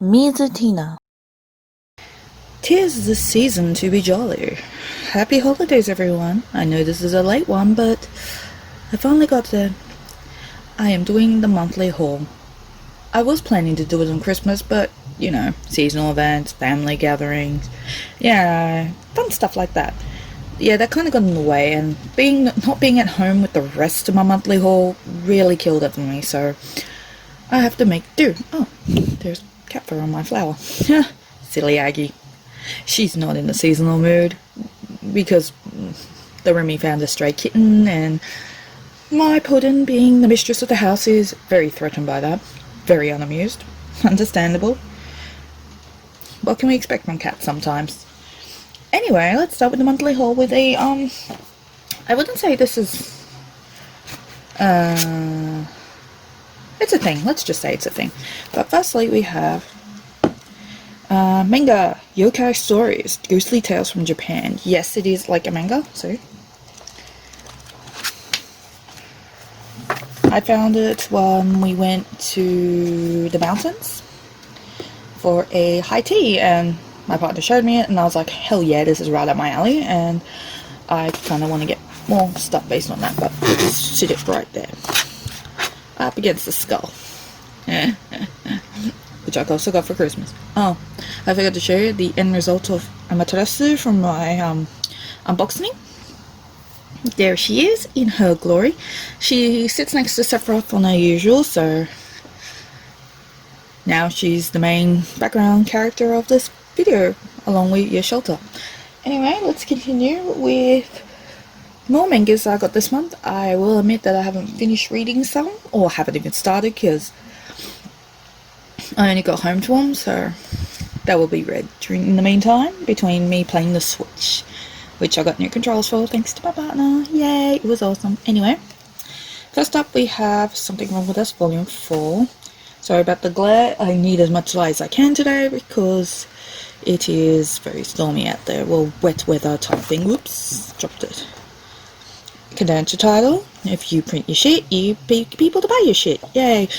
Mizutina. 'Tis the season to be jolly. Happy holidays, everyone. I know this is a late one, but I finally got there. I am doing the monthly haul. I was planning to do it on Christmas, but, you know, seasonal events, family gatherings, yeah, fun stuff like that. Yeah, that kind of got in the way, and not being at home with the rest of my monthly haul really killed it for me, so I have to make do. Oh, there's cat fur on my flower. Silly Aggie. She's not in the seasonal mood because the Remy found a stray kitten, and my puddin, being the mistress of the house, is very threatened by that. Very unamused. Understandable. What can we expect from cats sometimes? Anyway, let's start with the monthly haul with a, I wouldn't say this is, it's a thing. Let's just say it's a thing. But firstly, we have Manga, yokai stories, ghostly tales from Japan. Yes, it is like a manga, so. I found it when we went to the mountains for a high tea, and my partner showed me it, and I was like, hell yeah, this is right up my alley, and I kind of want to get more stuff based on that, but just sit it right there, up against the skull. Which I also got for Christmas. Oh, I forgot to show you the end result of Amaterasu from my unboxing. There she is in her glory. She sits next to Sephiroth on her usual, so now she's the main background character of this video, along with your shelter. Anyway, let's continue with more mangas I got this month. I will admit that I haven't finished reading some, or haven't even started, because I only got home to them, so that will be read in the meantime, between me playing the Switch, which I got new controls for thanks to my partner. Yay, it was awesome. Anyway, first up we have Something Wrong With Us Volume 4. Sorry about the glare, I need as much light as I can today because it is very stormy out there. Well, wet weather type thing. Whoops, dropped it. Condenser title: if you print your shit, you pay people to buy your shit. Yay.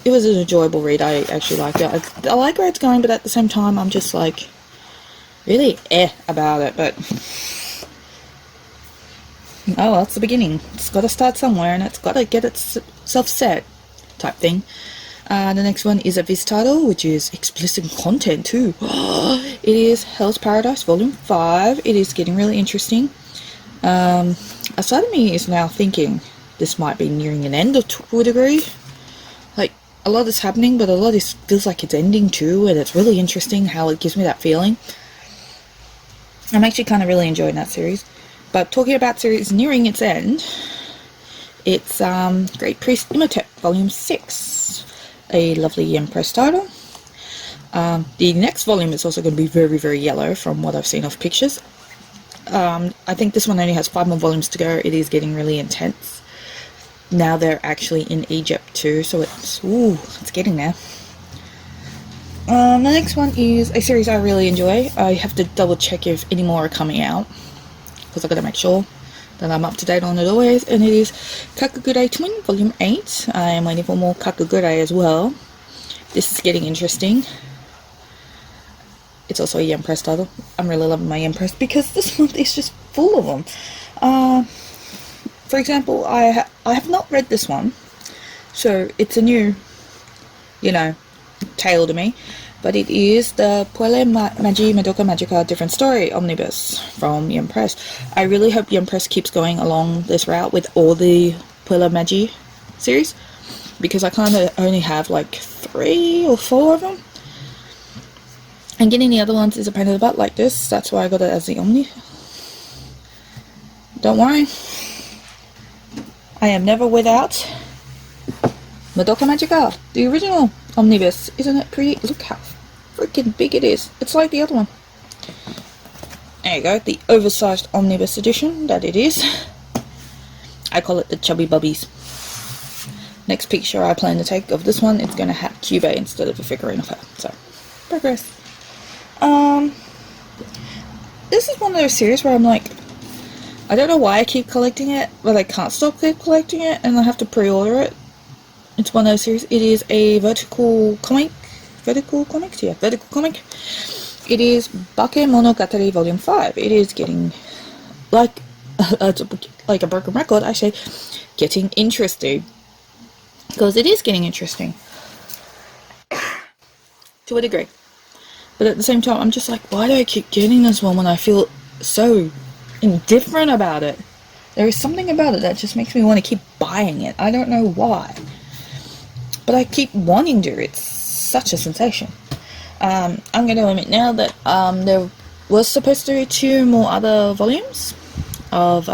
It was an enjoyable read. I actually liked it. I like where it's going, but at the same time I'm just like really about it, but oh well, it's the beginning. It's got to start somewhere, and it's got to get itself set type thing. The next one is a Viz title, which is explicit content too. It is Hell's Paradise Volume 5. It is getting really interesting. A side of me is now thinking this might be nearing an end to a degree. Like, a lot is happening, but a lot feels like it's ending too, and it's really interesting how it gives me that feeling. I'm actually kind of really enjoying that series. But talking about series nearing its end, it's Great Priest Imhotep Volume 6, a lovely Empress title. The next volume is also going to be very, very yellow from what I've seen of pictures. I think this one only has 5 more volumes to go. It is getting really intense. Now they're actually in Egypt too, so it's getting there. The next one is a series I really enjoy. I have to double check if any more are coming out, because I've got to make sure that I'm up to date on it always, and it is Kakagure Twin Volume 8. I am waiting for more Kakagure as well. This is getting interesting. It's also a Empress title. I'm really loving my Empress because this month is just full of them. For example, I have not read this one, so it's a new, tale to me. But it is the Puelle Magi Madoka Magica Different Story Omnibus from Empress. I really hope Empress keeps going along this route with all the Puelle Magi series, because I kind of only have like 3 or 4 of them. And getting the other ones is a pain in the butt like this. That's why I got it as the Omni. Don't worry, I am never without Madoka Magica, the original Omnibus. Isn't it pretty? Look how freaking big it is. It's like the other one. There you go, the oversized Omnibus edition that it is. I call it the Chubby Bubbies. Next picture I plan to take of this one, it's going to have Cuba instead of a figurine of her. So, progress. This is one of those series where I'm like, I don't know why I keep collecting it, but I can't stop keep collecting it, and I have to pre-order it. It's one of those series. It is a vertical comic Vertical Comics? Yeah, Vertical Comic. It is Bakemonogatari Volume 5. It is getting, like, like a broken record, I say, getting interesting. Because it is getting interesting. To a degree. But at the same time, I'm just like, why do I keep getting this one when I feel so indifferent about it? There is something about it that just makes me want to keep buying it. I don't know why. But I keep wanting to. It's such a sensation. I'm going to admit now that there was supposed to be 2 more other volumes of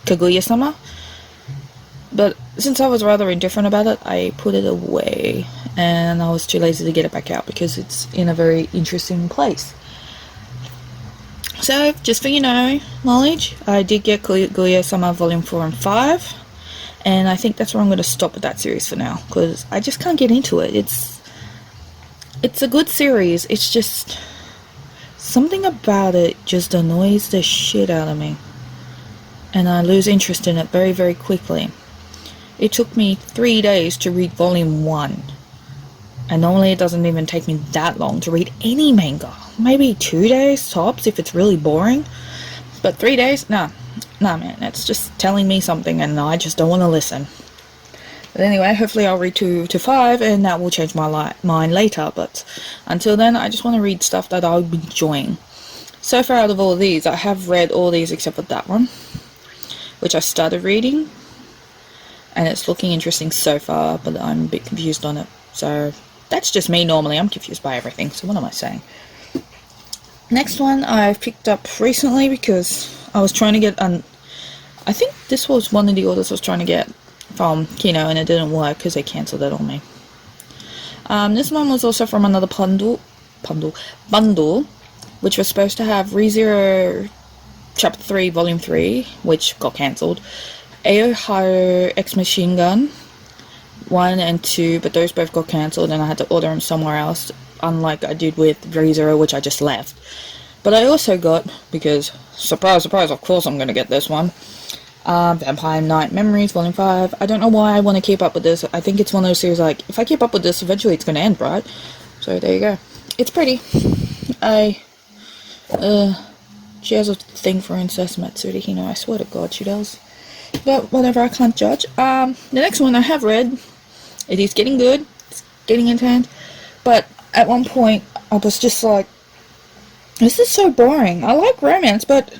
Kaguya-sama. But since I was rather indifferent about it, I put it away. And I was too lazy to get it back out because it's in a very interesting place. So, just for knowledge, I did get Kaguya-sama Volume 4 and 5. And I think that's where I'm going to stop with that series for now. Because I just can't get into it. It's a good series. It's just something about it just annoys the shit out of me. And I lose interest in it very, very quickly. It took me 3 days to read Volume 1. And normally it doesn't even take me that long to read any manga. Maybe 2 days tops if it's really boring. But 3 days? Nah man, it's just telling me something and I just don't want to listen. But anyway, hopefully I'll read 2 to 5 and that will change my mind later. But until then, I just want to read stuff that I'll be enjoying. So far out of all of these, I have read all these except for that one, which I started reading. And it's looking interesting so far, but I'm a bit confused on it. So that's just me normally. I'm confused by everything. So what am I saying? Next one I've picked up recently because I was trying to get I think this was one of the orders I was trying to get from Kino and it didn't work because they cancelled it on me. This one was also from another bundle, which was supposed to have ReZero Chapter 3 Volume 3, which got cancelled. Aoharu X Machine Gun 1 and 2, but those both got cancelled and I had to order them somewhere else, unlike I did with ReZero, which I just left. But I also got, because surprise surprise, of course I'm going to get this one, Vampire Night Memories Volume 5. I don't know why I want to keep up with this. I think it's one of those series like, if I keep up with this, eventually it's going to end, right? So there you go. It's pretty. She has a thing for incest, Matsuri, I swear to God she does. But whatever, I can't judge. The next one I have read. It is getting good. It's getting intense. But at one point, I was just like, this is so boring. I like romance, but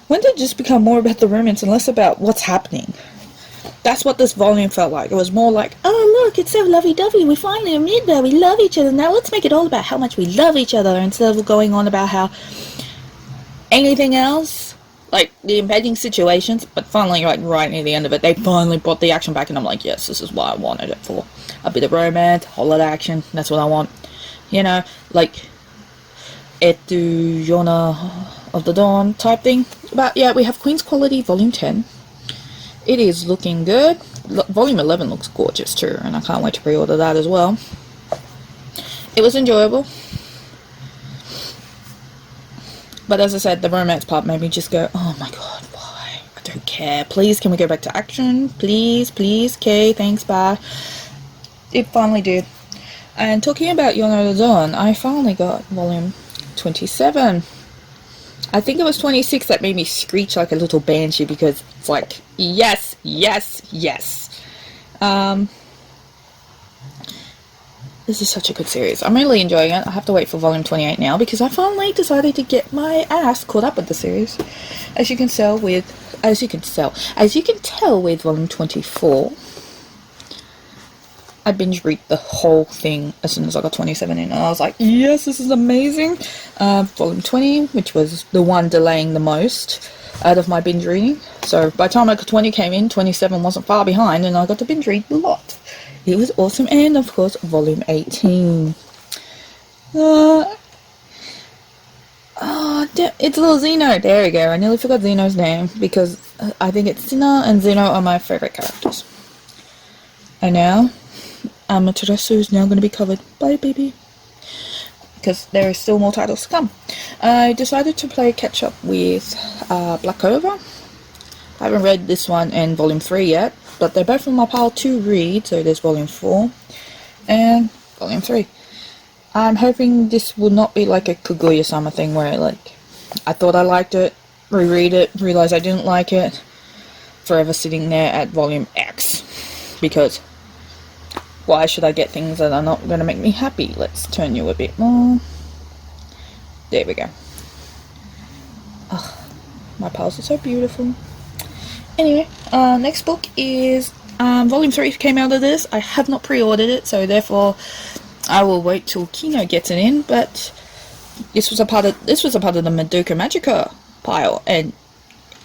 when did it just become more about the romance and less about what's happening? That's what this volume felt like. It was more like, oh look, it's so lovey-dovey. We finally admit that we love each other. Now let's make it all about how much we love each other instead of going on about how anything else. Like, the impending situations, but finally, like, right near the end of it, they finally brought the action back, and I'm like, yes, this is what I wanted it for. A bit of romance, a whole lot of action, that's what I want. Like, Etu Yona of the Dawn type thing. But, yeah, we have Queen's Quality Volume 10. It is looking good. Volume 11 looks gorgeous, too, and I can't wait to pre-order that as well. It was enjoyable. But as I said, the romance part made me just go, oh my god, why? I don't care. Please, can we go back to action? Please, please. Okay, thanks, bye. It finally did. And talking about Yona the Dawn, I finally got volume 27. I think it was 26 that made me screech like a little banshee because it's like, yes, yes, yes. This is such a good series. I'm really enjoying it. I have to wait for volume 28 now because I finally decided to get my ass caught up with the series. As you can tell with volume 24, I binge read the whole thing as soon as I got 27 in, and I was like, yes, this is amazing. Volume 20, which was the one delaying the most out of my binge reading. So by the time I got 20 came in, 27 wasn't far behind, and I got to binge read a lot. It was awesome. And of course, volume 18. It's little Zeno. There we go. I nearly forgot Zeno's name because I think it's Zeno and Zeno are my favorite characters. And now, Amaterasu is now going to be covered by a baby because there is still more titles to come. I decided to play catch up with Black Clover. I haven't read this one and volume 3 yet, but they're both on my pile to read. So there's volume 4 and volume 3. I'm hoping this will not be like a Kaguya-sama thing where, like, I thought I liked it, reread it, realize I didn't like it, forever sitting there at volume X. Because why should I get things that are not going to make me happy? Let's turn you a bit more. There we go. Oh, my piles are so beautiful. Anyway, next book is volume 3 came out of this. I have not pre-ordered it, so therefore I will wait till Kino gets it in. But this was a part of the Madoka Magica pile, and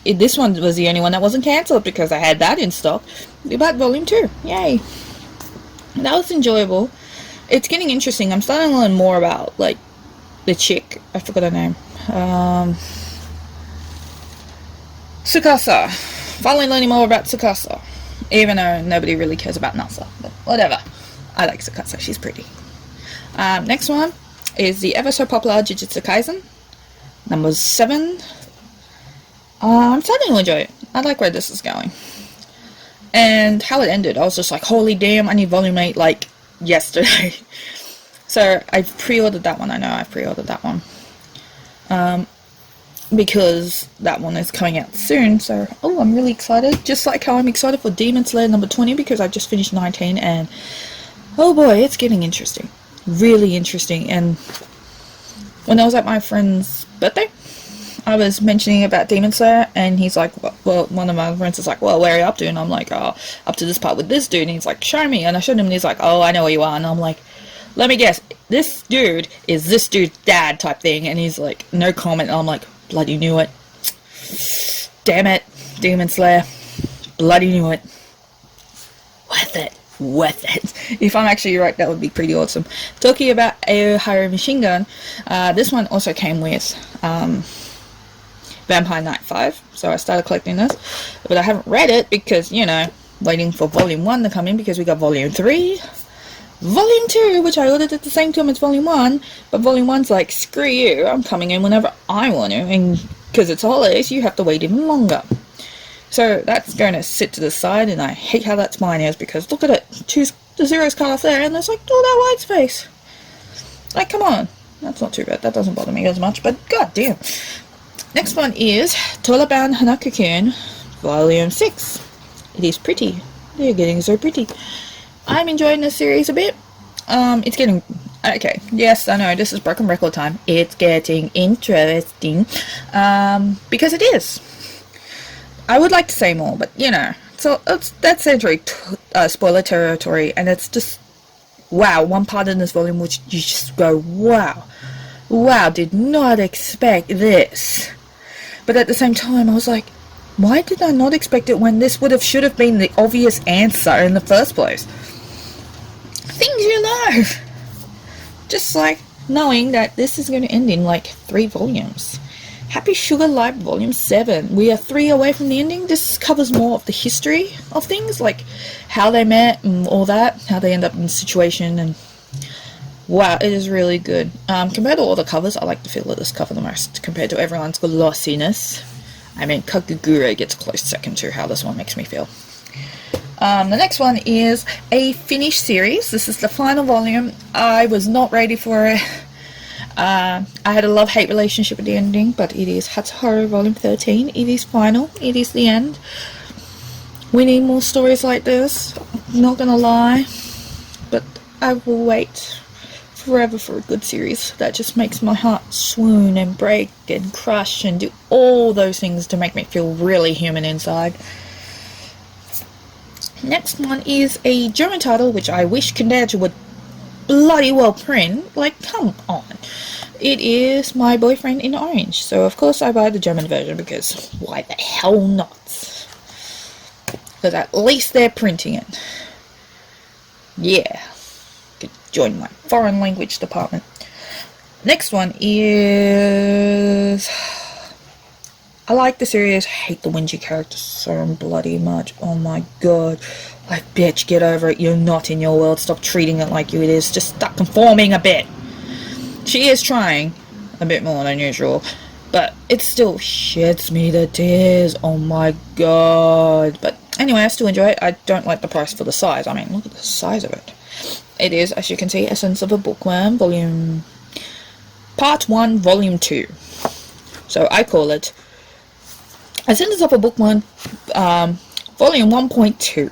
this one was the only one that wasn't cancelled because I had that in stock. About volume 2, yay! That was enjoyable. It's getting interesting. I'm starting to learn more about, like, the chick. I forgot her name. Tsukasa. Finally learning more about Tsukasa. Even though nobody really cares about Nasa. But whatever. I like Tsukasa. She's pretty. Next one is the ever so popular Jujutsu Kaisen. Number 7. I'm starting to enjoy it. I like where this is going. And how it ended, I was just like, holy damn, I need volume 8 like yesterday. So I've pre-ordered that one. I know I've pre-ordered that one. Because that one is coming out soon. So, oh, I'm really excited. Just like how I'm excited for Demon Slayer number 20 because I just finished 19 and oh boy, it's getting interesting. Really interesting. And when I was at my friend's birthday, I was mentioning about Demon Slayer, and he's like, well, one of my friends is like, well, where are you up to? And I'm like, oh, up to this part with this dude. And he's like, show me. And I showed him, and he's like, oh, I know where you are. And I'm like, let me guess, this dude is this dude's dad type thing. And he's like, no comment. And I'm like, bloody knew it. Damn it, Demon Slayer. Bloody knew it. Worth it. Worth it. If I'm actually right, that would be pretty awesome. Talking about Aoharu Machine Gun, this one also came with Vampire Knight 5, so I started collecting this, but I haven't read it because, you know, waiting for volume 1 to come in because we got volume 3, volume 2, which I ordered at the same time as volume 1, but volume 1's like, screw you, I'm coming in whenever I want to, and because it's holidays, you have to wait even longer. So that's going to sit to the side, and I hate how that's mine is because look at it, the zeros cut off there, and there's like all that white space. Like, come on. That's not too bad. That doesn't bother me as much, but god damn. Next one is Tolaban Hanako-kun, Volume 6. It is pretty. They're getting so pretty. I'm enjoying this series a bit. It's getting... Okay, yes, I know, this is broken record time. It's getting interesting. Because it is. I would like to say more, but, you know, so that's entering spoiler territory, and it's just... Wow, one part in this volume which you just go, wow. Wow, did not expect this. But at the same time, I was like, why did I not expect it when this should have been the obvious answer in the first place? Things you know. Just like knowing that this is going to end in like 3 volumes. Happy Sugar Life Volume 7. We are 3 away from the ending. This covers more of the history of things, like how they met and all that, how they end up in the situation, and wow, it is really good. Compared to all the covers, I like the feel of this cover the most, compared to everyone's glossiness. I mean, Kagagure gets a close second to how this one makes me feel. The next one is a finished series. This is the final volume. I was not ready for it. I had a love-hate relationship with the ending, but it is Hatsuharu Volume 13. It is final. It is the end. We need more stories like this. Not gonna lie. But I will wait forever for a good series that just makes my heart swoon and break and crush and do all those things to make me feel really human inside. Next one is a German title which I wish Kandaja would bloody well print. Like, come on. It is My Boyfriend in Orange. So of course I buy the German version because why the hell not? Because at least they're printing it. Yeah. Could join my foreign language department. Next one is... I like the series. I hate the Winji character so bloody much. Oh my god. Like, bitch, get over it. You're not in your world. Stop treating it like you it is. Just stop conforming a bit. She is trying a bit more than usual, but it still sheds me to tears. Oh my god. But anyway, I still enjoy it. I don't like the price for the size. I mean, look at the size of it. It is, as you can see, Essence of a Bookworm, Part 1, Volume 2. So I call it Essence of a Bookworm, Volume 1.2.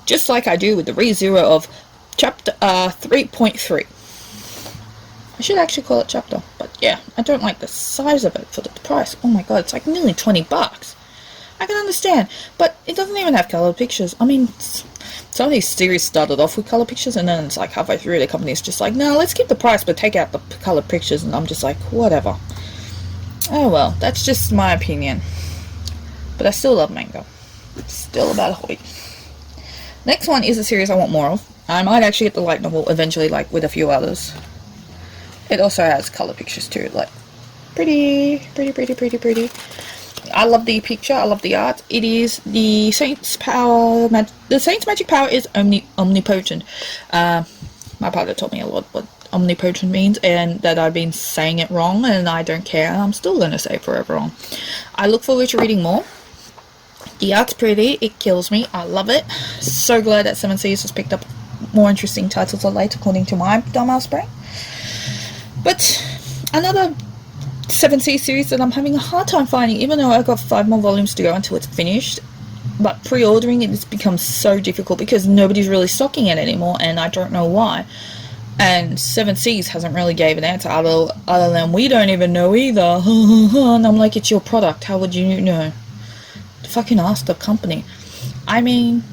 Just like I do with the ReZero of Chapter 3.3. I should actually call it Chapter, but yeah, I don't like the size of it for the price. Oh my god, it's like nearly 20 bucks. I can understand, but it doesn't even have colored pictures. I mean, some of these series started off with colored pictures, and then it's like halfway through the company's just like, no, let's keep the price but take out the colored pictures, and I'm just like, whatever. Oh well, that's just my opinion. But I still love manga. It's still about a hobby. Next one is a series I want more of. I might actually get the light novel eventually, like with a few others. It also has color pictures too, like pretty. I love the picture, I love the art. It is the Saint's power. The Saint's magic power is omnipotent. My partner told me a lot what omnipotent means, and that I've been saying it wrong, and I don't care. I'm still going to say it forever wrong. I look forward to reading more. The art's pretty, it kills me, I love it. So glad that 7 Seas has picked up more interesting titles of late, according to my dumbass brain. But another 7 Seas series that I'm having a hard time finding, even though I've got 5 more volumes to go until it's finished. But pre-ordering it has become so difficult because nobody's really stocking it anymore, and I don't know why. And 7 Seas hasn't really gave an answer other than we don't even know either. And I'm like, it's your product, how would you know? Fucking ask the company. I mean,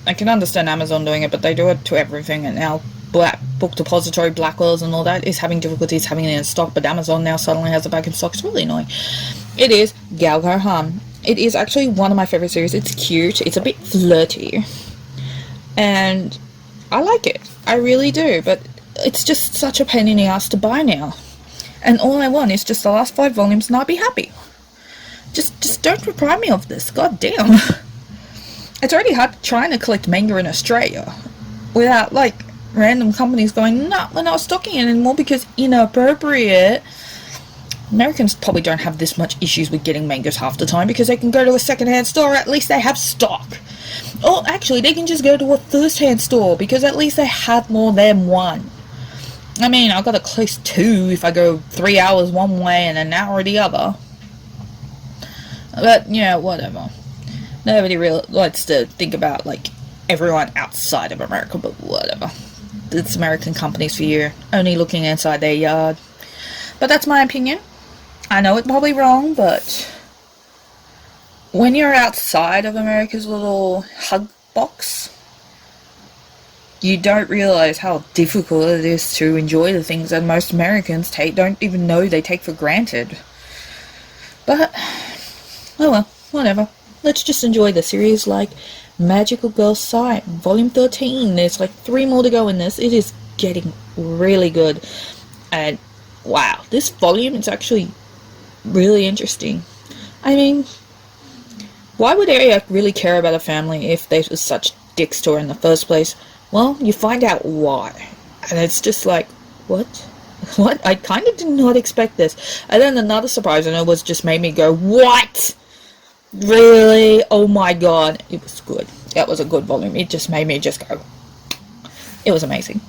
I can understand Amazon doing it, but they do it to everything, and now Book Depository, Blackwells and all that is having difficulties having it in stock, but Amazon now suddenly has it back in stock. It's really annoying. It is Galgo Hum. It is actually one of my favorite series. It's cute, it's a bit flirty, and I like it. I really do, but it's just such a pain in the ass to buy now. And all I want is just the last 5 volumes and I'll be happy. Just don't deprive me of this, god damn. It's already hard trying to collect manga in Australia without, like, random companies going, no, we're not stocking it anymore because inappropriate. Americans probably don't have this much issues with getting mangas half the time because they can go to a second-hand store, at least they have stock. Or actually, they can just go to a first-hand store because at least they have more than one. I mean, I've got at least 2 if I go 3 hours one way and an hour the other. But, yeah, whatever. Nobody really likes to think about, like, everyone outside of America, but whatever. It's American companies for you, only looking inside their yard. But that's my opinion. I know it's probably wrong, but when you're outside of America's little hug box, you don't realize how difficult it is to enjoy the things that most Americans don't even know they take for granted. But, oh well, whatever. Let's just enjoy the series like Magical Girl Sight, Volume 13. There's like 3 more to go in this. It is getting really good. And wow, this volume is actually really interesting. I mean, why would Ariel really care about a family if they were such dicks to her in the first place? Well, you find out why. And it's just like, what? What? I kind of did not expect this. And then another surprise, and it was just made me go, what? Really? Oh my god. It was good. That was a good volume. It just made me just go. It was amazing.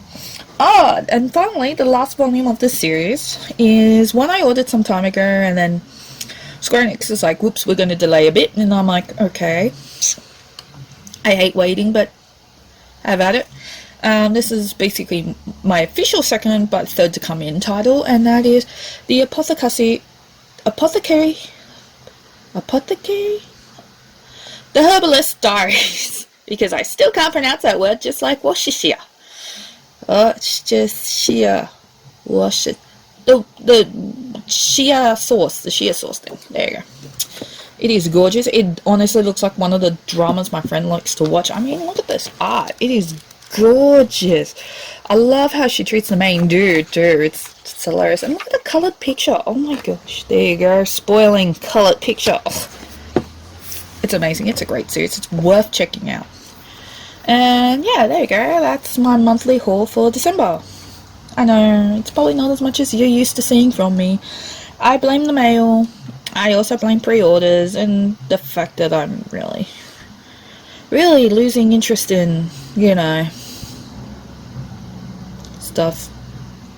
Oh, and finally, the last volume of this series is one I ordered some time ago, and then Square Enix is like, whoops, we're going to delay a bit. And I'm like, okay. I hate waiting, but have at it. This is basically my official second but third to come in title, and that is the Apothecary, the Herbalist Diaries, because I still can't pronounce that word, just like Worcestershire. It's just sheer Worcestershire. The shea sauce, thing. There you go. It is gorgeous. It honestly looks like one of the dramas my friend likes to watch. I mean, look at this art. It is gorgeous. I love how she treats the main dude too. It's hilarious. And look at the coloured picture. Oh my gosh. There you go. Spoiling coloured picture. Oh. It's amazing. It's a great series. It's worth checking out. And yeah, there you go. That's my monthly haul for December. I know, it's probably not as much as you're used to seeing from me. I blame the mail. I also blame pre-orders and the fact that I'm really losing interest in you know, stuff.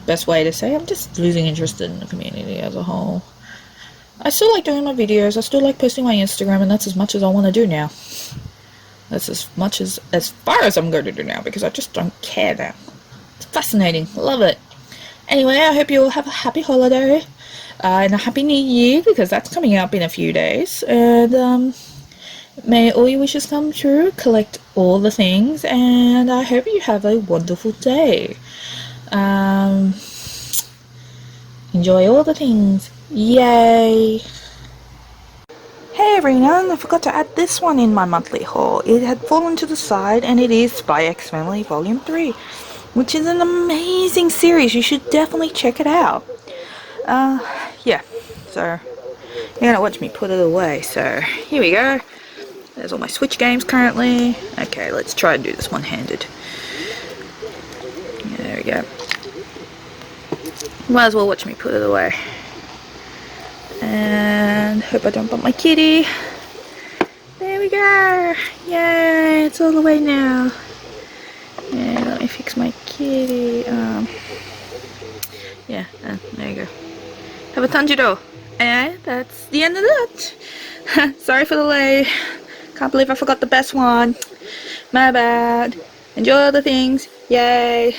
Best way to say I'm just losing interest in the community as a whole. I still like doing my videos, I still like posting my Instagram, and that's as much as I want to do now. That's as far as I'm going to do now, because I just don't care now. It's fascinating. Love it. Anyway, I hope you all have a happy holiday and a happy new year, because that's coming up in a few days. And may all your wishes come true, collect all the things, and I hope you have a wonderful day. Enjoy all the things. Yay! Hey everyone, I forgot to add this one in my monthly haul. It had fallen to the side, and it is Spy X Family Volume 3, which is an amazing series. You should definitely check it out. Yeah, so you're gonna watch me put it away. So here we go. There's all my Switch games currently. Okay, let's try and do this one-handed. Yeah, there we go. Might as well watch me put it away. And hope I don't bump my kitty. There we go. Yay, it's all the way now. Yeah, let me fix my kitty. Yeah, there you go. Have a tanjiro. And that's the end of that. Sorry for the delay. Can't believe I forgot the best one. My bad. Enjoy all the things. Yay.